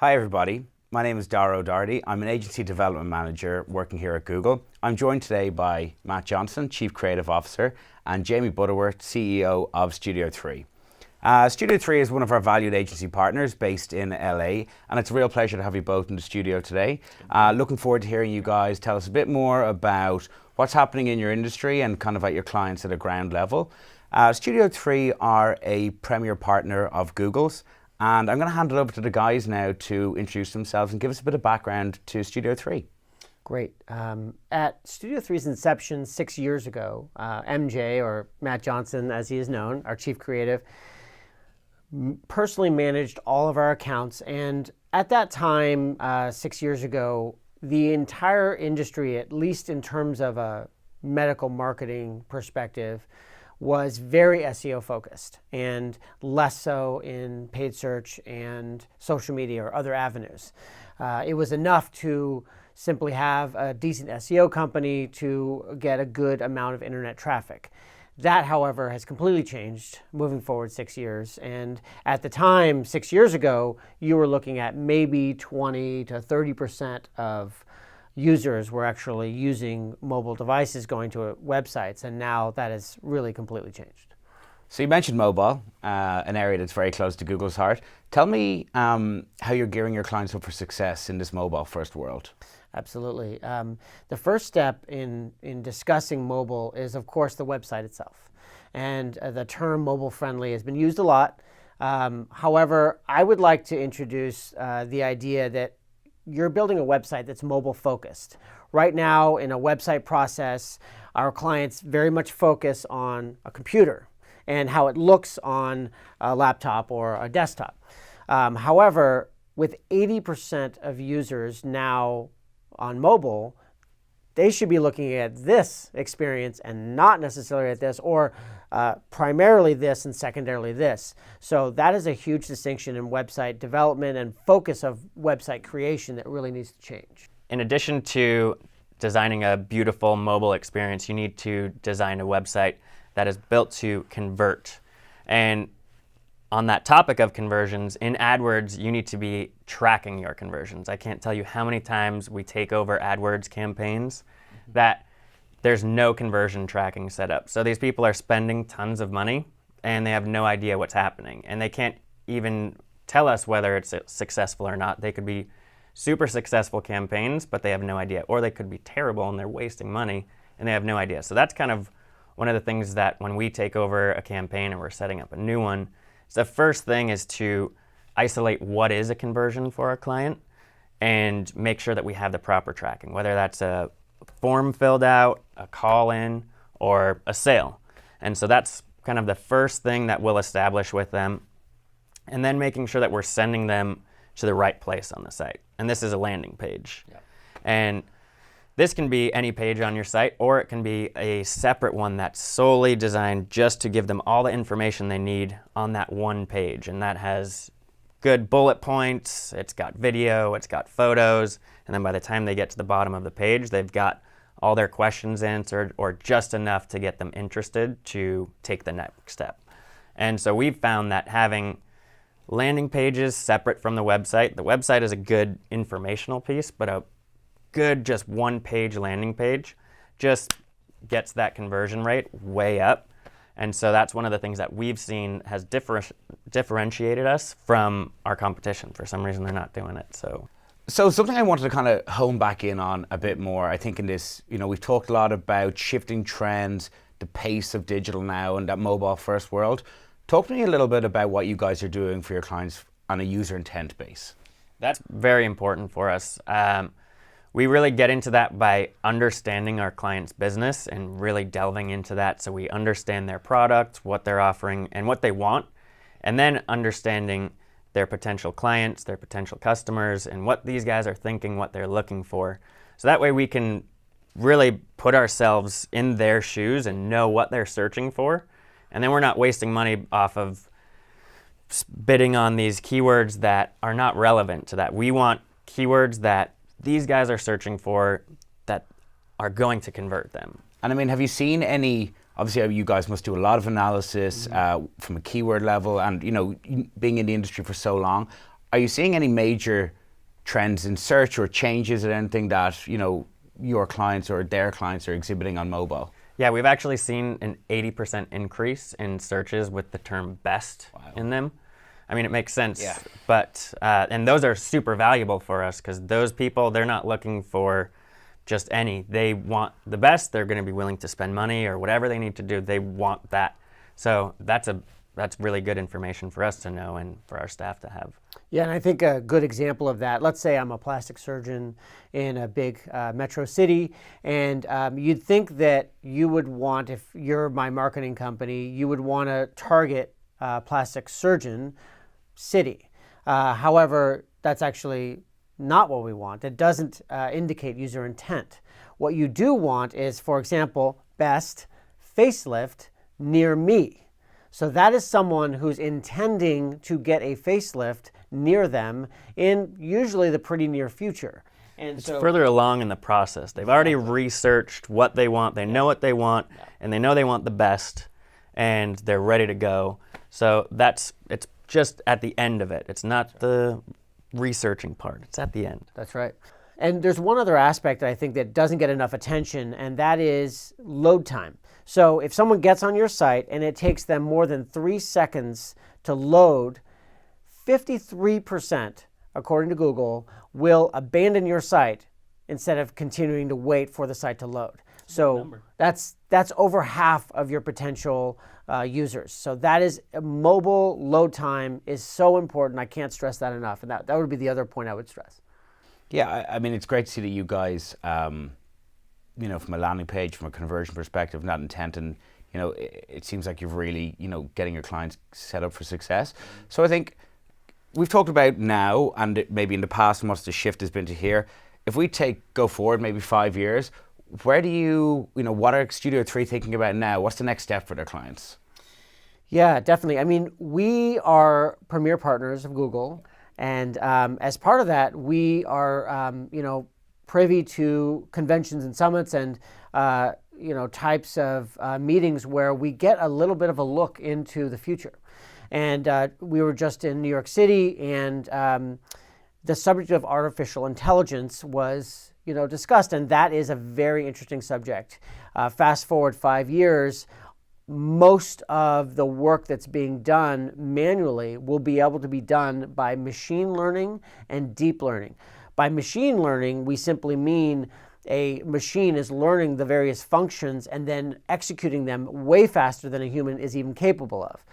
Hi everybody, my name is Dara O'Doherty. I'm an agency development manager working here at Google. I'm joined today by Matt Johnson, Chief Creative Officer, and Jamie Butterworth, CEO of Studio 3. Studio 3 is one of our valued agency partners based in LA, and it's a real pleasure to have you both in the studio today. Looking forward to hearing you guys tell us a bit more about what's happening in your industry and kind of at your clients at a ground level. Studio 3 are a premier partner of Google's, and I'm going to hand it over to the guys now to introduce themselves and give us a bit of background to Studio 3. Great. At Studio 3's inception 6 years ago, MJ, or Matt Johnson as he is known, our Chief Creative, personally managed all of our accounts. And at that time, 6 years ago, the entire industry, at least in terms of a medical marketing perspective, was very SEO focused and less so in paid search and social media or other avenues. It was enough to simply have a decent SEO company to get a good amount of internet traffic. That, however, has completely changed moving forward 6 years. And at the time, 6 years ago, you were looking at maybe 20 to 30% of users were actually using mobile devices going to websites, and now that has really completely changed. So you mentioned mobile, an area that's very close to Google's heart. Tell me how you're gearing your clients up for success in this mobile-first world. Absolutely. The first step in discussing mobile is, of course, the website itself. And the term mobile-friendly has been used a lot. However, I would like to introduce the idea that you're building a website that's mobile focused. Right now in a website process, our clients very much focus on a computer and how it looks on a laptop or a desktop. However, with 80% of users now on mobile, they should be looking at this experience and not necessarily at this, or primarily this and secondarily this. So that is a huge distinction in website development and focus of website creation that really needs to change. In addition to designing a beautiful mobile experience, you need to design a website that is built to convert. And on that topic of conversions, in AdWords, you need to be tracking your conversions. I can't tell you how many times we take over AdWords campaigns that there's no conversion tracking set up. So these people are spending tons of money and they have no idea what's happening. And they can't even tell us whether it's successful or not. They could be super successful campaigns, but they have no idea. Or they could be terrible and they're wasting money and they have no idea. So that's kind of one of the things that when we take over a campaign or we're setting up a new one, the first thing is to isolate what is a conversion for our client and make sure that we have the proper tracking, whether that's a form filled out, a call in, or a sale. And so that's kind of the first thing that we'll establish with them. And then making sure that we're sending them to the right place on the site. And this is a landing page. Yeah. And this can be any page on your site, or it can be a separate one that's solely designed just to give them all the information they need on that one page. And that has good bullet points, it's got video, it's got photos, and then by the time they get to the bottom of the page, they've got all their questions answered, or just enough to get them interested to take the next step. And so we've found that having landing pages separate from the website is a good informational piece, but a good just one-page landing page just gets that conversion rate way up. And so that's one of the things that we've seen has differentiated us from our competition. For some reason, they're not doing it. So something I wanted to kind of hone back in on a bit more, I think in this, we've talked a lot about shifting trends, the pace of digital now and that mobile first world. Talk to me a little bit about what you guys are doing for your clients on a user intent base. That's very important for us. We really get into that by understanding our client's business and really delving into that so we understand their product, what they're offering, and what they want, and then understanding their potential clients, their potential customers, and what these guys are thinking, what they're looking for. So that way we can really put ourselves in their shoes and know what they're searching for, and then we're not wasting money off of bidding on these keywords that are not relevant to that. We want keywords that these guys are searching for that are going to convert them. And I mean, have you seen any, obviously you guys must do a lot of analysis from a keyword level and, being in the industry for so long, are you seeing any major trends in search or changes in anything that, your clients or their clients are exhibiting on mobile? Yeah, we've actually seen an 80% increase in searches with the term best in them. I mean, it makes sense, Yeah. but, and those are super valuable for us because those people, they're not looking for just any. They want the best. They're going to be willing to spend money or whatever they need to do. They want that. So that's really good information for us to know and for our staff to have. Yeah, and I think a good example of that, let's say I'm a plastic surgeon in a big metro city, and you'd think that you would want, if you're my marketing company, you would want to target plastic surgeon city. However, that's actually not what we want. It doesn't indicate user intent. What you do want is, for example, best facelift near me. So that is someone who's intending to get a facelift near them in usually the pretty near future. And it's further along in the process. They've already researched what they want. They know what they want, and they know they want the best, and they're ready to go. So it's just at the end of it. It's not the researching part. It's at the end. That's right. And there's one other aspect that I think that doesn't get enough attention, and that is load time. So if someone gets on your site and it takes them more than 3 seconds to load, 53%, according to Google, will abandon your site instead of continuing to wait for the site to load. So that's over half of your potential users. So that is mobile load time is so important. I can't stress that enough. And that would be the other point I would stress. Yeah, I mean, it's great to see that you guys, from a landing page, from a conversion perspective, and that intent, and it seems like you've really, getting your clients set up for success. So I think we've talked about now, and maybe in the past, and what the shift has been to here. If we go forward maybe 5 years, where do what are Studio 3 thinking about now? What's the next step for their clients? Yeah, definitely. I mean, we are premier partners of Google, and as part of that, we are, privy to conventions and summits and types of meetings where we get a little bit of a look into the future. And we were just in New York City, and the subject of artificial intelligence was discussed, and that is a very interesting subject. Fast forward 5 years, most of the work that's being done manually will be able to be done by machine learning and deep learning. By machine learning, we simply mean a machine is learning the various functions and then executing them way faster than a human is even capable of.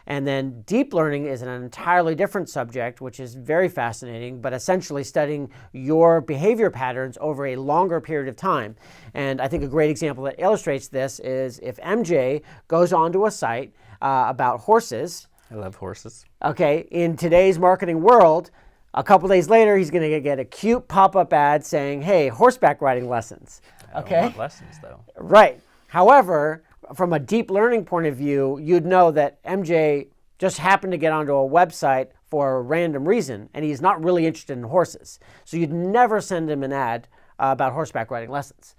And then deep learning is an entirely different subject, which is very fascinating, but essentially studying your behavior patterns over a longer period of time. And I think a great example that illustrates this is if MJ goes onto a site about horses. I love horses. Okay, in today's marketing world, a couple days later, he's going to get a cute pop-up ad saying, hey, horseback riding lessons. Okay? I don't want lessons, though. Right. However, from a deep learning point of view, you'd know that MJ just happened to get onto a website for a random reason, and he's not really interested in horses. So you'd never send him an ad about horseback riding lessons.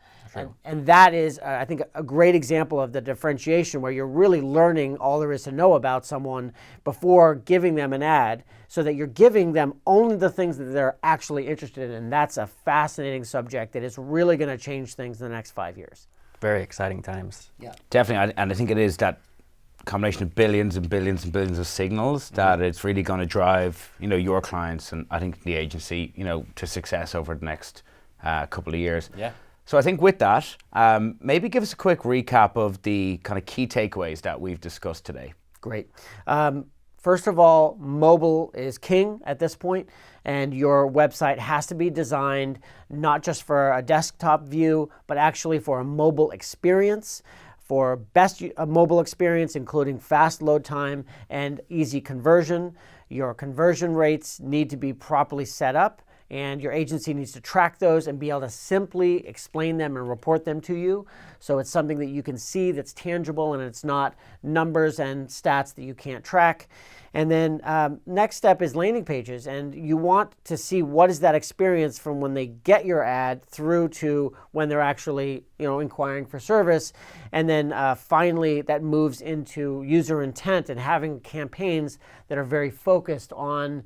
And that is, I think, a great example of the differentiation where you're really learning all there is to know about someone before giving them an ad, so that you're giving them only the things that they're actually interested in. And that's a fascinating subject that is really going to change things in the next 5 years. Very exciting times. Yeah, definitely. And I think it is that combination of billions and billions and billions of signals that it's really going to drive, your clients and I think the agency, to success over the next couple of years. Yeah. So I think with that, maybe give us a quick recap of the kind of key takeaways that we've discussed today. Great. First of all, mobile is king at this point, and your website has to be designed not just for a desktop view, but actually for a mobile experience, for best mobile experience, including fast load time and easy conversion. Your conversion rates need to be properly set up, and your agency needs to track those and be able to simply explain them and report them to you. So it's something that you can see that's tangible, and it's not numbers and stats that you can't track. And then next step is landing pages, and you want to see what is that experience from when they get your ad through to when they're actually inquiring for service. And then finally that moves into user intent and having campaigns that are very focused on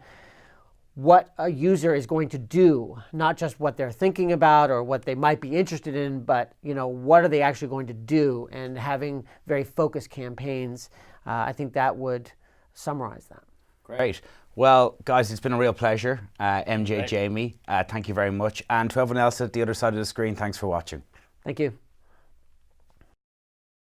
what a user is going to do, not just what they're thinking about or what they might be interested in, but what are they actually going to do, and having very focused campaigns. I think that would summarize that. Great. Well, guys, it's been a real pleasure. MJ, Jamie, thank you very much. And to everyone else at the other side of the screen, thanks for watching. Thank you.